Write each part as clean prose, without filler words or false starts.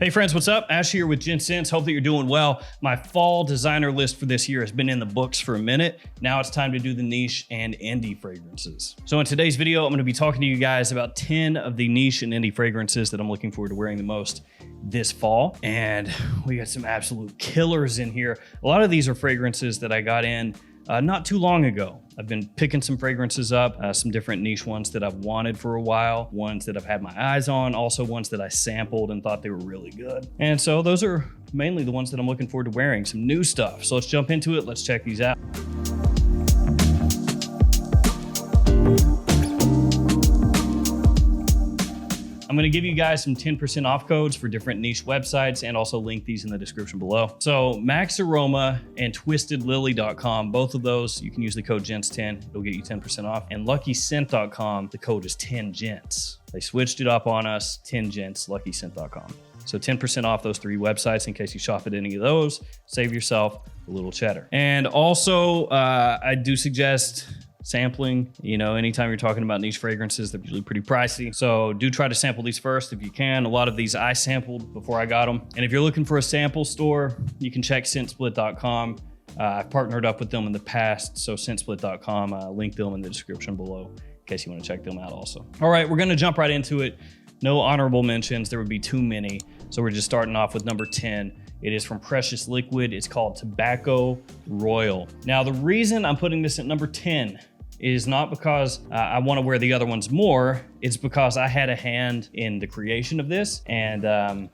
Hey friends, what's up? Ash here with Gents. Hope that you're doing well. My fall designer list for this year has been in the books for a minute. Now it's time to do the niche and indie fragrances. So in today's video, I'm going to be talking to you guys about 10 of the niche and indie fragrances that I'm looking forward to wearing the most this fall. And we got some absolute killers in here. A lot of these are fragrances that I got in not too long ago. I've been picking some fragrances up, some different niche ones that I've wanted for a while, ones that I've had my eyes on, also ones that I sampled and thought they were really good. And so those are mainly the ones that I'm looking forward to wearing, some new stuff. So let's jump into it. Let's check these out. I'm going to give you guys some 10% off codes for different niche websites and also link these in the description below. So Max Aroma and twistedlily.com, both of those, you can use the code GENTS10. It'll get you 10% off. And luckyscent.com, the code is 10GENTS. They switched it up on us, 10GENTS, luckyscent.com. So 10% off those three websites in case you shop at any of those. Save yourself a little cheddar. And also, I do suggest sampling. You know, anytime you're talking about niche fragrances, they're usually pretty pricey. So do try to sample these first if you can. A lot of these I sampled before I got them. And if you're looking for a sample store, you can check scentsplit.com. I've partnered up with them in the past. So scentsplit.com, link them in the description below in case you want to check them out also. All right, we're going to jump right into it. No honorable mentions. There would be too many. So we're just starting off with number 10. It is from Precious Liquid. It's called Tobacco Royal. Now, the reason I'm putting this at number 10 is not because I want to wear the other ones more. It's because I had a hand in the creation of this and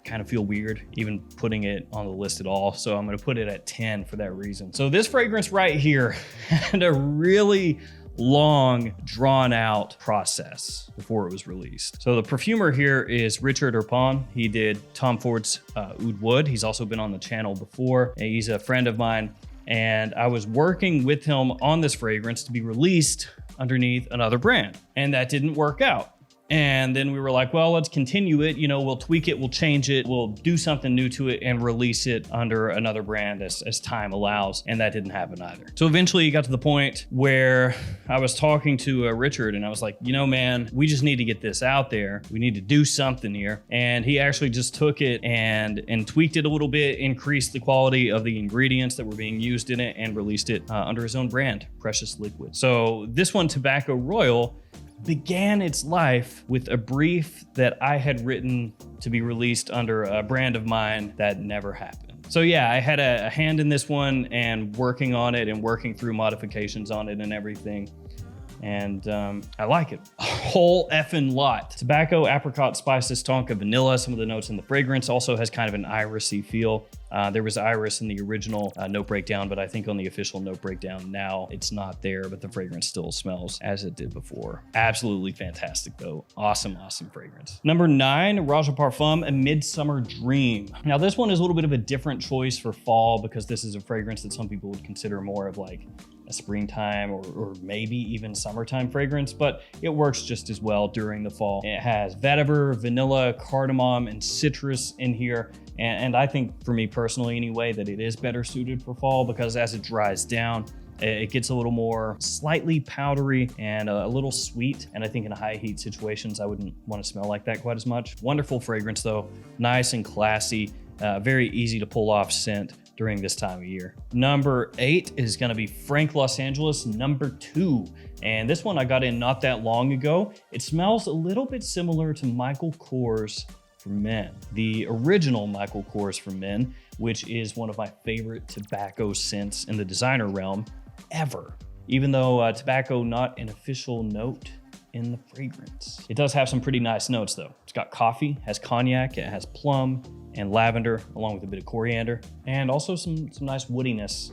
kind of feel weird even putting it on the list at all. So I'm going to put it at 10 for that reason. So this fragrance right here had a really long, drawn out process before it was released. So the perfumer here is Richard Erpon. He did Tom Ford's Oud Wood. He's also been on the channel before. And he's a friend of mine. And I was working with him on this fragrance to be released underneath another brand. And that didn't work out. And then we were like, well, let's continue it. You know, we'll tweak it, we'll change it, we'll do something new to it and release it under another brand as time allows. And that didn't happen either. So eventually it got to the point where I was talking to Richard and I was like, you know, man, we just need to get this out there. We need to do something here. And he actually just took it and tweaked it a little bit, increased the quality of the ingredients that were being used in it and released it under his own brand, Precious Liquid. So this one, Tobacco Royal, began its life with a brief that I had written to be released under a brand of mine that never happened. So yeah, I had a hand in this one and working on it and working through modifications on it and everything. And I like it a whole effing lot. Tobacco, apricot, spices, tonka, vanilla. Some of the notes in the fragrance also has kind of an irisy feel. There was iris in the original note breakdown, but I think on the official note breakdown now it's not there, but the fragrance still smells as it did before. Absolutely fantastic though. Awesome, awesome fragrance. Number 9, Raj Apar, A Midsummer Dream. Now this one is a little bit of a different choice for fall because this is a fragrance that some people would consider more of like a springtime or maybe even summertime fragrance, but it works just as well during the fall. It has vetiver, vanilla, cardamom, and citrus in here. And I think for me personally anyway, that it is better suited for fall because as it dries down, it gets a little more slightly powdery and a little sweet. And I think in high heat situations, I wouldn't want to smell like that quite as much. Wonderful fragrance though, nice and classy, very easy to pull off scent during this time of year. Number 8 is gonna be Frank Los Angeles, number 2. And this one I got in not that long ago. It smells a little bit similar to Michael Kors for Men. The original Michael Kors for Men, which is one of my favorite tobacco scents in the designer realm ever. Even though tobacco not an official note in the fragrance. It does have some pretty nice notes though. It's got coffee, has cognac, it has plum and lavender, along with a bit of coriander, and also some nice woodiness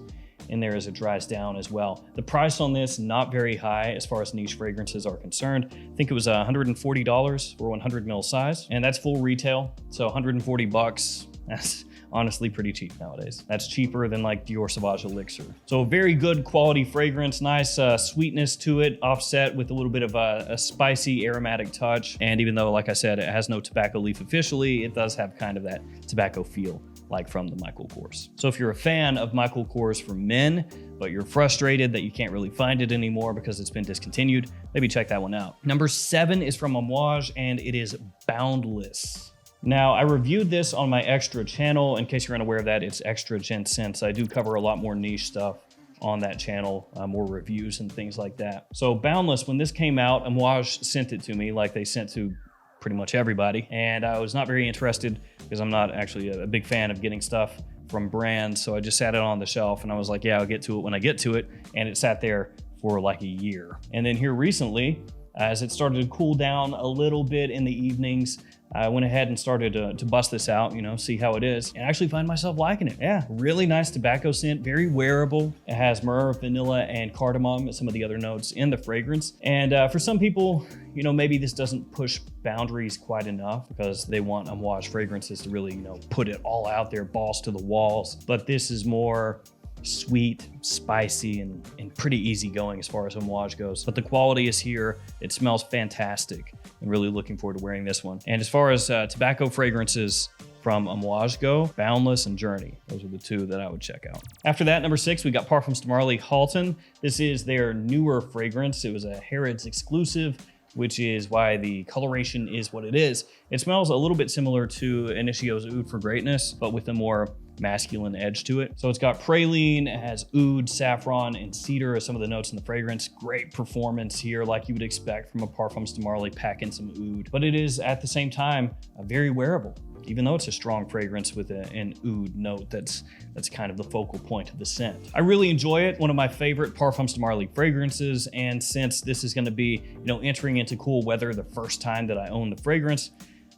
in there as it dries down as well. The price on this, not very high as far as niche fragrances are concerned. I think it was $140 for 100 ml size, and that's full retail. So 140 bucks, that's honestly pretty cheap nowadays. That's cheaper than like Dior Sauvage Elixir. So very good quality fragrance, nice sweetness to it, offset with a little bit of a spicy aromatic touch. And even though, like I said, it has no tobacco leaf officially, it does have kind of that tobacco feel like from the Michael Kors. So if you're a fan of Michael Kors for Men, but you're frustrated that you can't really find it anymore because it's been discontinued, maybe check that one out. Number 7 is from Amouage and it is Boundless. Now, I reviewed this on my extra channel. In case you're unaware of that, it's Extra Gents Scents. I do cover a lot more niche stuff on that channel, more reviews and things like that. So Boundless, when this came out, Amouage sent it to me like they sent to pretty much everybody. And I was not very interested because I'm not actually a big fan of getting stuff from brands. So I just sat it on the shelf and I was like, yeah, I'll get to it when I get to it. And it sat there for like a year. And then here recently, as it started to cool down a little bit in the evenings, I went ahead and started to bust this out, see how it is, and actually find myself liking it. Yeah, really nice tobacco scent, very wearable. It has myrrh, vanilla, and cardamom, and some of the other notes in the fragrance. And for some people, maybe this doesn't push boundaries quite enough because they want Amouage fragrances to really, put it all out there, balls to the walls. But this is more sweet, spicy, and pretty easygoing as far as Amouage goes. But the quality is here. It smells fantastic. I'm really looking forward to wearing this one. And as far as tobacco fragrances from Almas Go, Boundless, and Journey. Those are the two that I would check out. After that, number 6, we got Parfum de Marly Halton. This is their newer fragrance. It was a Harrods exclusive, which is why the coloration is what it is. It smells a little bit similar to Initio's Oud for Greatness, but with a more masculine edge to it. So it's got praline, it has oud, saffron, and cedar as some of the notes in the fragrance. Great performance here, like you would expect from a Parfum de Marly packing some oud. But it is, at the same time, very wearable, even though it's a strong fragrance with an oud note that's kind of the focal point of the scent. I really enjoy it. One of my favorite Parfum de Marly fragrances. And since this is gonna be, entering into cool weather the first time that I own the fragrance,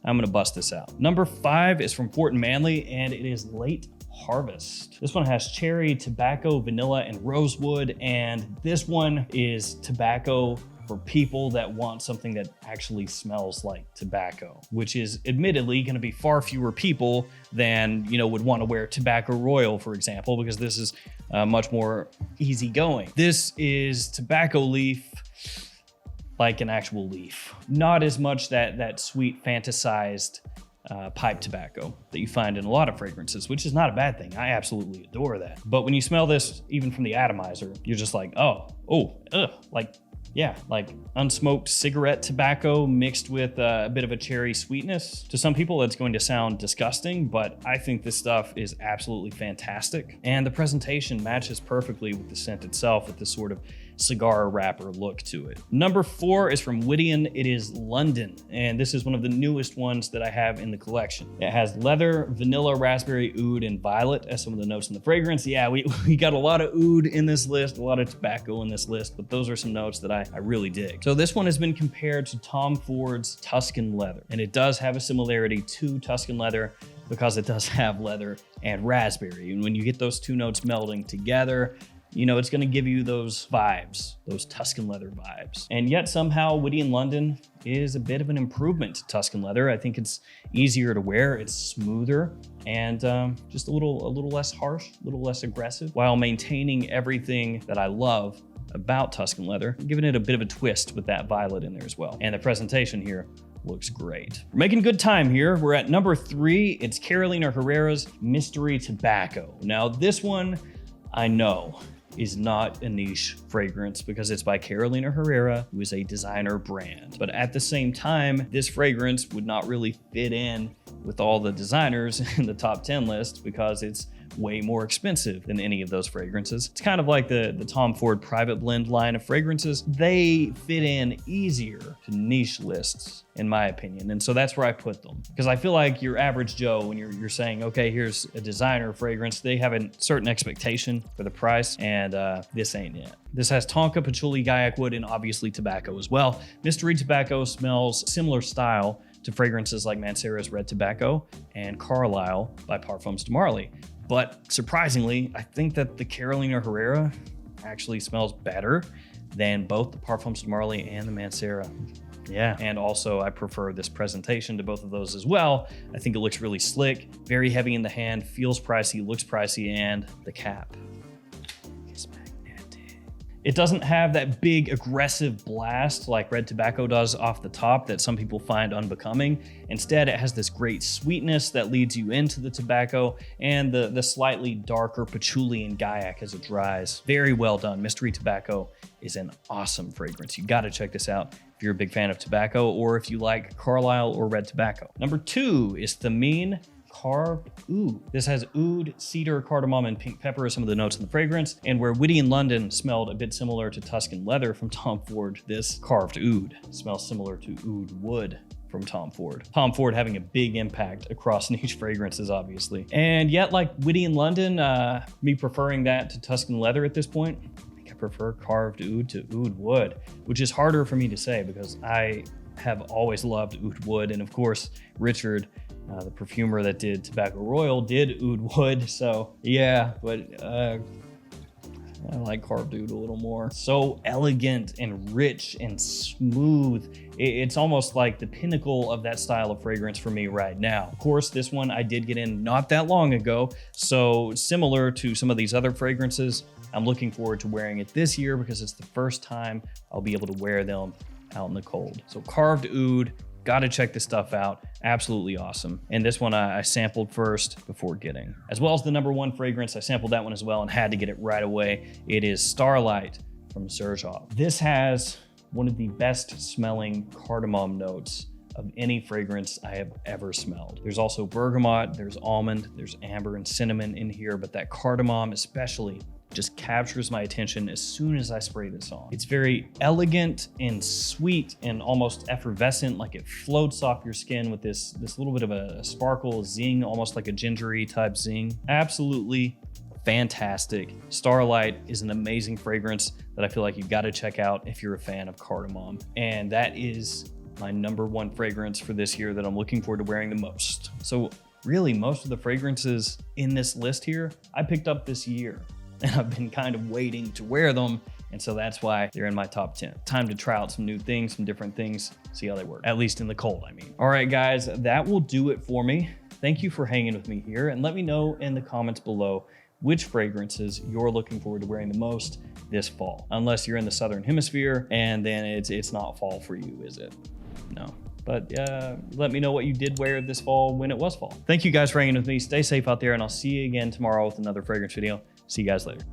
I'm gonna bust this out. Number 5 is from Fort Manley, and it is Late Harvest. This one has cherry, tobacco, vanilla, and rosewood. And this one is tobacco for people that want something that actually smells like tobacco, which is admittedly going to be far fewer people than, would want to wear Tobacco Royal, for example, because this is much more easygoing. This is tobacco leaf like an actual leaf. Not as much that sweet fantasized pipe tobacco that you find in a lot of fragrances, which is not a bad thing. I absolutely adore that. But when you smell this, even from the atomizer, you're just like, like unsmoked cigarette tobacco mixed with a bit of a cherry sweetness. To some people, that's going to sound disgusting, but I think this stuff is absolutely fantastic. And the presentation matches perfectly with the scent itself, with this sort of cigar wrapper look to it. Number 4 is from Whittian. It is London, and this is one of the newest ones that I have in the collection. It has leather, vanilla, raspberry, oud, and violet as some of the notes in the fragrance. Yeah, we got a lot of oud in this list, a lot of tobacco in this list, but those are some notes that I really dig. So this one has been compared to Tom Ford's Tuscan leather, and it does have a similarity to Tuscan leather because it does have leather and raspberry. And when you get those two notes melding together, it's going to give you those vibes, those Tuscan leather vibes. And yet somehow Whittian London is a bit of an improvement to Tuscan leather. I think it's easier to wear, it's smoother, and just a little less harsh, a little less aggressive, while maintaining everything that I love about Tuscan leather, giving it a bit of a twist with that violet in there as well. And the presentation here looks great. We're making good time here. We're at number 3. It's Carolina Herrera's Mystery Tobacco. Now this one, I know, is not a niche fragrance because it's by Carolina Herrera, who is a designer brand. But at the same time, this fragrance would not really fit in with all the designers in the top 10 list because it's way more expensive than any of those fragrances. It's kind of like the Tom Ford Private Blend line of fragrances. They fit in easier to niche lists, in my opinion. And so that's where I put them. Because I feel like your average Joe, when you're saying, okay, here's a designer fragrance, they have a certain expectation for the price, and this ain't it. This has tonka, patchouli, gaiac wood, and obviously tobacco as well. Mystery Tobacco smells similar style to fragrances like Mancera's Red Tobacco and Carlisle by Parfum de Marly. But surprisingly, I think that the Carolina Herrera actually smells better than both the Parfum de Marly and the Mancera. Yeah, and also I prefer this presentation to both of those as well. I think it looks really slick, very heavy in the hand, feels pricey, looks pricey, and the cap is magnetic. It doesn't have that big aggressive blast like Red Tobacco does off the top that some people find unbecoming. Instead, it has this great sweetness that leads you into the tobacco and the slightly darker patchouli and gaiac as it dries. Very well done. Mystery Tobacco is an awesome fragrance. You got to check this out if you're a big fan of tobacco or if you like Carlisle or red tobacco. Number 2 is Thameen Carved Oud. This has oud, cedar, cardamom, and pink pepper as some of the notes in the fragrance. And where Whitty in London smelled a bit similar to Tuscan leather from Tom Ford, this Carved Oud smells similar to oud wood from Tom Ford. Tom Ford having a big impact across niche fragrances, obviously. And yet, like Whitty in London, me preferring that to Tuscan leather at this point, I think I prefer Carved Oud to oud wood, which is harder for me to say because I have always loved oud wood. And of course, Richard, the perfumer that did Tobacco Royal, did oud wood. So yeah, but I like Carved Oud a little more. So elegant and rich and smooth. It's almost like the pinnacle of that style of fragrance for me right now. Of course, this one I did get in not that long ago. So similar to some of these other fragrances, I'm looking forward to wearing it this year because it's the first time I'll be able to wear them out in the cold. So Carved Oud, gotta check this stuff out. Absolutely awesome. And this one I sampled first before getting. As well as the number 1 fragrance, I sampled that one as well and had to get it right away. It is Starlight from Xerjoff. This has one of the best smelling cardamom notes of any fragrance I have ever smelled. There's also bergamot, there's almond, there's amber and cinnamon in here, but that cardamom especially just captures my attention as soon as I spray this on. It's very elegant and sweet and almost effervescent, like it floats off your skin with this little bit of a sparkle, zing, almost like a gingery type zing. Absolutely fantastic. Starlight is an amazing fragrance that I feel like you've got to check out if you're a fan of cardamom. And that is my number 1 fragrance for this year that I'm looking forward to wearing the most. So really, most of the fragrances in this list here, I picked up this year. And I've been kind of waiting to wear them. And so that's why they're in my top 10. Time to try out some new things, some different things, see how they work. At least in the cold, I mean. All right, guys, that will do it for me. Thank you for hanging with me here. And let me know in the comments below which fragrances you're looking forward to wearing the most this fall. Unless you're in the Southern Hemisphere, and then it's not fall for you, is it? No. But let me know what you did wear this fall when it was fall. Thank you guys for hanging with me. Stay safe out there, and I'll see you again tomorrow with another fragrance video. See you guys later.